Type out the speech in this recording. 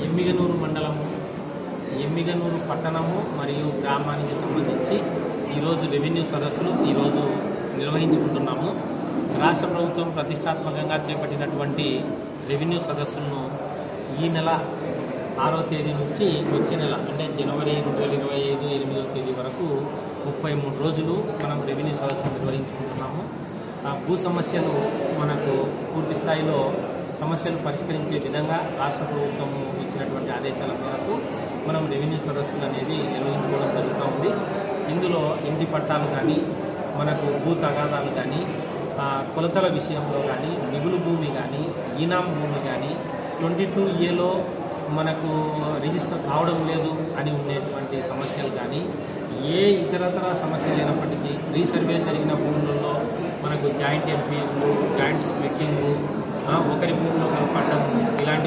ఎమ్మిగనూరు మండలము, ఎమ్మిగనూరు పట్టణము మరియు గ్రామానికి సంబంధించి ఈరోజు రెవెన్యూ సదస్సులు ఈరోజు నిర్వహించుకుంటున్నాము. రాష్ట్ర ప్రభుత్వం ప్రతిష్టాత్మకంగా చేపట్టినటువంటి రెవెన్యూ సదస్సులను ఈ నెల 6వ తేదీ నుంచి వచ్చే నెల అంటే జనవరి 2025 8వ తేదీ వరకు 33 రోజులు మనం రెవెన్యూ సదస్సులు నిర్వహించుకుంటున్నాము. భూ సమస్యలు మనకు పూర్తి స్థాయిలో సమస్యలు పరిష్కరించే విధంగా రాష్ట్ర ప్రభుత్వం ఇచ్చినటువంటి ఆదేశాల మేరకు మనం రెవెన్యూ సదస్సులు అనేది నిర్వహించుకోవడం జరుగుతూ ఉంది. ఇందులో ఇంటి పట్టాలు కానీ, మనకు భూ తగాదాలు కానీ, కొలతల విషయంలో కానీ, మిగులు భూమి కానీ, ఈనాం భూమి కానీ, 22A మనకు రిజిస్టర్ కావడం లేదు అని ఉండేటువంటి సమస్యలు కానీ, ఏ ఇతరతర సమస్యలు అయినప్పటికీ రీసర్వే జరిగిన భూములలో మనకు జాయింట్ ఎంపీలు, జాయింట్ స్ప్లిట్టింగు, ఒకరి భూమిలో కలపడము ఇలాంటివి